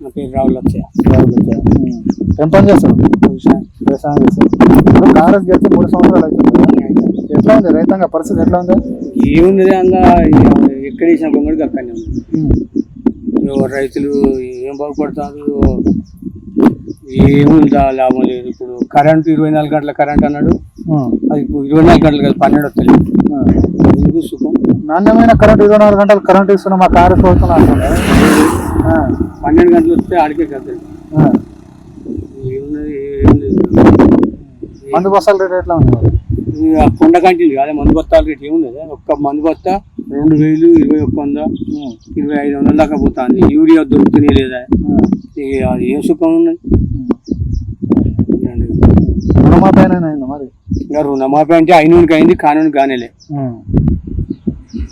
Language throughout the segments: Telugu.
నా పేరు రావుల ఏం పని చేస్తారు? వ్యవసాయం చేస్తారు. ఇప్పుడు కాంగ్రెస్ గెలిచి 3 సంవత్సరాలు అవుతుంది. ఎట్లా ఉంది రైతాంగ పరిస్థితి? ఎట్లా ఉంది? ఏముంది అందులో ఎక్కడ వేసిన కొంగడికి అక్కడనే ఉంది. రైతులు ఏం బాగుపడతారు, ఏముందా లాభం లేదు. ఇప్పుడు కరెంటు 24 గంటల కరెంట్ అన్నాడు, అది ఇప్పుడు 24 గంటలు కాదు 12 వస్తుంది. ఎందుకు సుఖం? నాణ్యమైన కరెంట్ 24 గంటలు కరెంట్ ఇస్తున్నా మా కాంగ్రెస్ ప్రభుత్వం అంటున్నా. 12 గంటలు వస్తే ఆడికే కదండి. ఏమున్నది ఏం లేదు. మందు బస్తాల రేట్ ఎట్లా ఉంది? కొండ కంటిన్యూ అదే మందు బస్తాల రేట్ ఏమున్నది? ఒక్క మందు బస్తా 2000, 2100, 2500 దాకా పోతుంది. యూరియా దొరుకుతూనే లేదా? అది ఏం సుఖం ఉన్నది? రుణమాఫీ అయినా మరి? ఇంకా రుణమాఫీ అంటే అయినోనికి అయింది, కానూనికి కానేలే.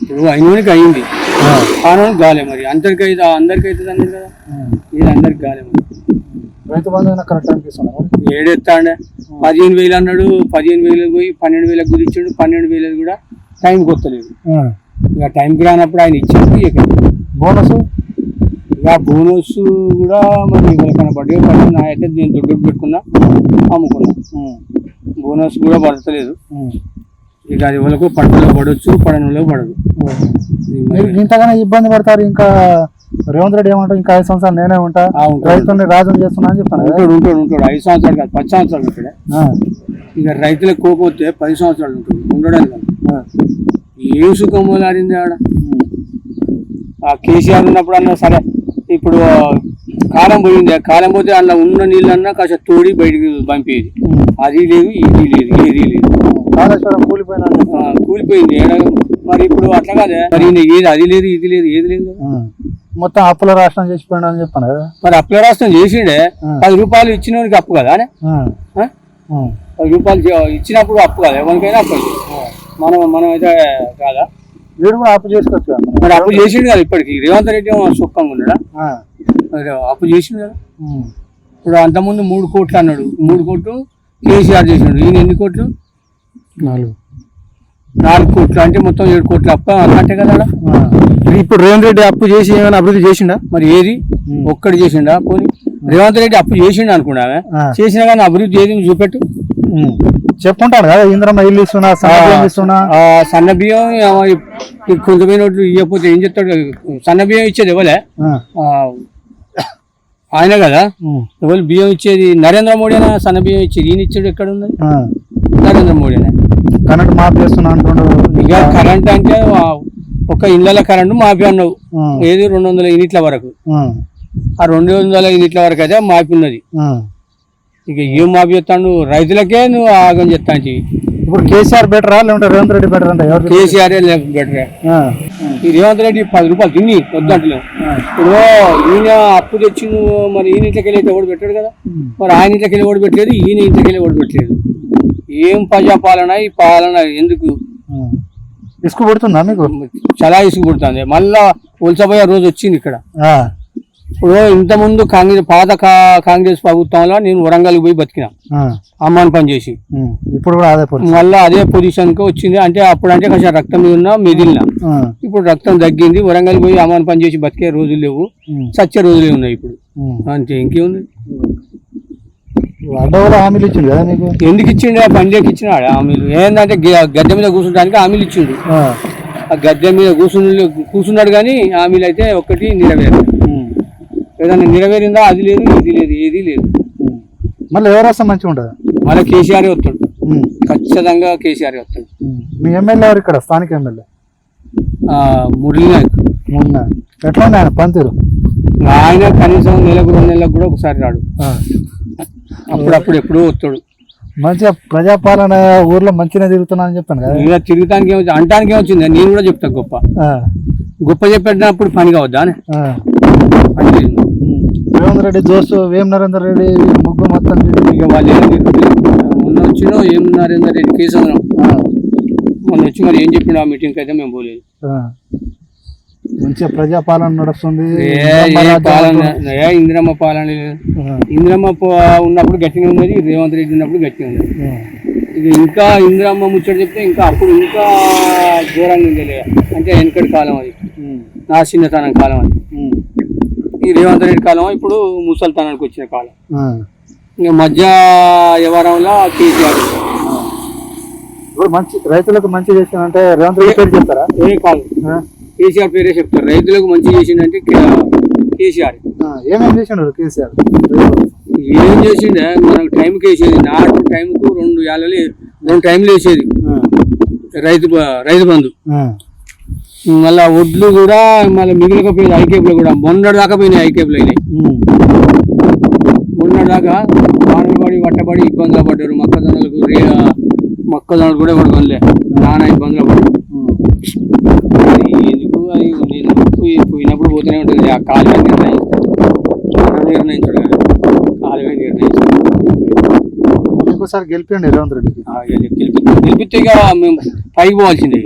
ఇప్పుడు అయినోనికి అయింది, కానూనికి కాలే. మరి అందరికి అవుతుంది అన్నారు కదా, ఇది అందరికి కాలే. మరి రైతు బంధు కరెక్ట్ అనిపిస్తున్నా? ఏడెత్తాండే 15,000 అన్నాడు, 15,000 పోయి 12,000 కుదిచ్చాడు. 12,000 కూడా టైంకి వస్తలేదు. ఇక టైంకి రానప్పుడు ఆయన ఇచ్చాడు. ఇక బోనస్ కూడా మరి ఎవరికైనా పడ్డా నా అయితే నేను దుడ్డు పెట్టుకున్నా, అమ్ముకున్నా. బోనస్ కూడా పడతలేదు. ఇక అది ఎవరికి పడతలో పడవచ్చు, పడని వాళ్ళకి పడదు. మీరు ఇంతగానే ఇబ్బంది పడతారు. ఇంకా రేవంత్ రెడ్డి ఏమంటారు, ఇంకా 5 సంవత్సరాలు నేనే ఉంటా, రైతుల్ని రాజు చేస్తున్నా అని చెప్తాను. ఉంటాడు 5 సంవత్సరాలు కాదు 10 సంవత్సరాలు ఉంటాడే. ఇక రైతులకు కోకపోతే 10 సంవత్సరాలు ఉంటుంది ఉండడానికి. ఏం సుఖం మొదలాడింది ఆడ. ఆ కేసీఆర్ ఉన్నప్పుడు అన్నా సరే, ఇప్పుడు కాలం పోయింది. కాలం పోతే అందులో ఉన్న నీళ్ళన్నా కాస్త తోడి బయటికి పంపేది. అది లేదు, ఇది లేదు, ఏది లేదు. కూలిపోయింది ఏడ. మరి ఇప్పుడు అట్లా కాదే. మరి ఏది అది లేదు, ఇది లేదు, ఏది లేదు. మొత్తం అప్పుల రాష్ట్రం చేసిపోయినా అని చెప్పాను కదా. మరి అప్పుల రాష్ట్రం చేసిండే. 10 రూపాయలు ఇచ్చినోనికి అప్పు కదా, 10 రూపాయలు ఇచ్చినప్పుడు అప్పు కదా, ఎవరికైనా అప్పు. మనం అయితే కాదా? వీడు కూడా అప్పు చేసుకోవచ్చు. మరి అప్పు చేసిండు కదా. ఇప్పటికి రేవంత్ రెడ్డి సుఖంగా ఉన్నాడా? అప్పు చేసిండు కదా. ఇప్పుడు అంతకుముందు 3 కోట్లు అన్నాడు. 3 కోట్లు కేసీఆర్ చేసినాడు. ఈయన ఎన్ని కోట్లు? 4 కోట్లు. అంటే మొత్తం 7 కోట్లు అప్పు అంటే కదా. ఇప్పుడు రేవంత్ రెడ్డి అప్పు చేసి ఏమైనా అభివృద్ధి చేసిండా? మరి ఏది ఒక్కటి చేసిండా? పోనీ రేవంత్ రెడ్డి అప్పు చేసిండు అనుకున్నావే, చేసినా కానీ అభివృద్ధి ఏది చూపెట్టు. చెప్పుకుంటాడు కదా, ఇంద్రమ్మ ఇల్లు ఇస్తున్నా, సన్న బియ్యం కొంతమంది నోట్లు ఇవ్వకపోతే ఏం చెప్తాడు? సన్న బియ్యం ఇచ్చేది ఎవరే? ఆయన కదా. ఎవరు బియ్యం ఇచ్చేది? నరేంద్ర మోడీ అయినా సన్న బియ్యం ఇచ్చేది. ఈయన ఇచ్చాడు ఎక్కడ ఉన్నది? నరేంద్ర మోడీ అయినా. కరెంట్ మాఫీ చేస్తున్నా అంటున్నాడు. ఇక కరెంట్ అంటే ఒక ఇళ్ళ కరెంటు మాఫీ అన్నావు. ఏది 200 యూనిట్ల వరకు. ఆ 200 యూనిట్ల వరకు అయితే మాఫీ ఉన్నది. ఇక ఏం మాఫీ చేస్తాను? రైతులకే నువ్వు ఆగం చెప్తాను. ఇప్పుడు కేసీఆర్ బెటరా లేదంటే రేవంత్ రెడ్డి బెటర్ అంటే? కేసీఆర్ బెటరే. ఈ రేవంత్ రెడ్డి 10 రూపాయలు తిని వద్దంటలేవు. ఇప్పుడు ఈయన అప్పు తెచ్చి నువ్వు మరి ఈయన ఇంట్లోకి వెళ్ళి ఎవడు పెట్టాడు కదా. మరి ఆయన ఇంట్లోకి వెళ్ళి ఎవడు పెట్టలేదు, ఈయన ఇంట్లోకి వెళ్ళి ఎవడు పెట్టలేదు. ఏం ప్రజాపాలన ఈ పాలన ఎందుకు? ఇసుకు పుడుతుందా మీకు? చాలా ఇసుకు పుడుతుంది. మళ్ళా ఉల్సపోయే రోజు వచ్చింది ఇక్కడ. ఇప్పుడు ఇంతకుముందు పాత కాంగ్రెస్ ప్రభుత్వంలో నేను వరంగల్కి పోయి బతికినా, అమ్మాని పని చేసి. ఇప్పుడు కూడా మళ్ళీ అదే పొజిషన్ కి వచ్చింది. అంటే అప్పుడు అంటే కొంచెం రక్తం మీద ఉన్నా మెదిలినా. ఇప్పుడు రక్తం తగ్గింది. వరంగల్ పోయి అమ్మాని పని చేసి బతికే రోజులు లేవు, చచ్చే రోజులే ఉన్నాయి ఇప్పుడు. అంతే, ఇంకేముంది? హామీలు ఇచ్చిండు కదా మీకు. ఎందుకు ఇచ్చిండు? పండుగకి ఇచ్చినాడు హామీలు. ఏంటంటే గద్దె మీద కూర్చుంటానికి హామీలు ఇచ్చిండు. ఆ గద్దె మీద కూర్చున్నాడు కానీ హామీలు అయితే ఒక్కటి నెరవేరు. ఏదన్నా నెరవేరిందా? అది లేదు, ఇది లేదు, ఏది లేదు. మళ్ళీ ఎవరు వస్తే మంచిగా ఉంటుంది? మళ్ళీ కేసీఆర్ వస్తాడు. ఖచ్చితంగా కేసీఆర్ వస్తాడు. మీ ఎమ్మెల్యే ఎవరు ఇక్కడ? స్థానిక ఎమ్మెల్యే మురళీ నాయక్. ఎట్లా ఉంది ఆయన పనితీరు? ఆయన కనీసం నెలకు 2 నెలలకు కూడా ఒకసారి రాడు. అప్పుడప్పుడు ఎప్పుడూ వస్తాడు. మంచిగా ప్రజాపాలన ఊర్లో మంచిగా తిరుగుతున్నా అని చెప్పాను కదా. ఇలా తిరుగుతానికి ఏమొచ్చింది, అంటానికి ఏమొచ్చింది? నేను కూడా చెప్తాను. గొప్ప చెప్పేటప్పుడు పని కావద్దా అని. రేవంత్ రెడ్డి దోస్తు వేం నరేందర్ రెడ్డి ముగ్గురు మొత్తం ఇక వాళ్ళు మొన్న వచ్చినో ఏం నరేందర్ రెడ్డి కేసు మొన్న వచ్చి మరి ఏం చెప్పిండు ఆ మీటింగ్కి అయితే మేము పోలేదు. మంచిగా ప్రజాపాలన నడుస్తుంది. ఇందిరమ్మ పాలన. ఇందిరమ్మ ఉన్నప్పుడు గట్టిగా ఉన్నది, రేవంత్ రెడ్డి ఉన్నప్పుడు గట్టిగా ఉన్నది. ఇది ఇంకా ఇందిరమ్మ ముచ్చట చెప్తే ఇంకా అప్పుడు ఇంకా ఘోరంగా ఉండేది. అంటే వెనకటి కాలం అది, నా చిన్నతనం కాలం అది. ఈ రేవంత్ రెడ్డి కాలం ఇప్పుడు ముసల్తనానికి వచ్చిన కాలం. ఆ. ఇంకా మధ్య వ్యవహారంలో కేసీఆర్. ఇప్పుడు మంచి రైతులకు మంచి చేసిందంటే రేవంత్ రెడ్డి పేరు చెప్తారా? ఏ కాదు, కేసీఆర్ పేరే చెప్తారు. రైతులకు మంచి చేసిందంటే కేసీఆర్. ఏమేమి చేసిండు కేసీఆర్? ఏం చేసిండే, మనకు టైంకి వేసేది. నాటు టైంకు 2 ఏళ్ళని 2 టైంలు వేసేది రైతు బంధు. మళ్ళా ఒడ్లు కూడా మళ్ళీ మిగిలికపోయింది. ఐకేపులు కూడా మొన్నటి దాకా పోయినాయి. ఐకేపులు అయినాయి మొన్నటి దాకా. వానలు పడి వట్టబడి ఇబ్బందులు పడ్డారు. మొక్కజొన్నలు కూడా ఎవరు కొనలే, నానా ఇబ్బందులు పడ్డారు. ఎందుకు అది నేను పోయినప్పుడు పోతూనే ఉంటుంది. ఆ కాలువ నిర్ణయించాడు కదా, కాలువ నిర్ణయించాడు. ఇంకోసారి గెలిపిండి రేవంత్ రెడ్డికి. గెలిపితే ఇక మేము పైకి పోవాల్సిందే.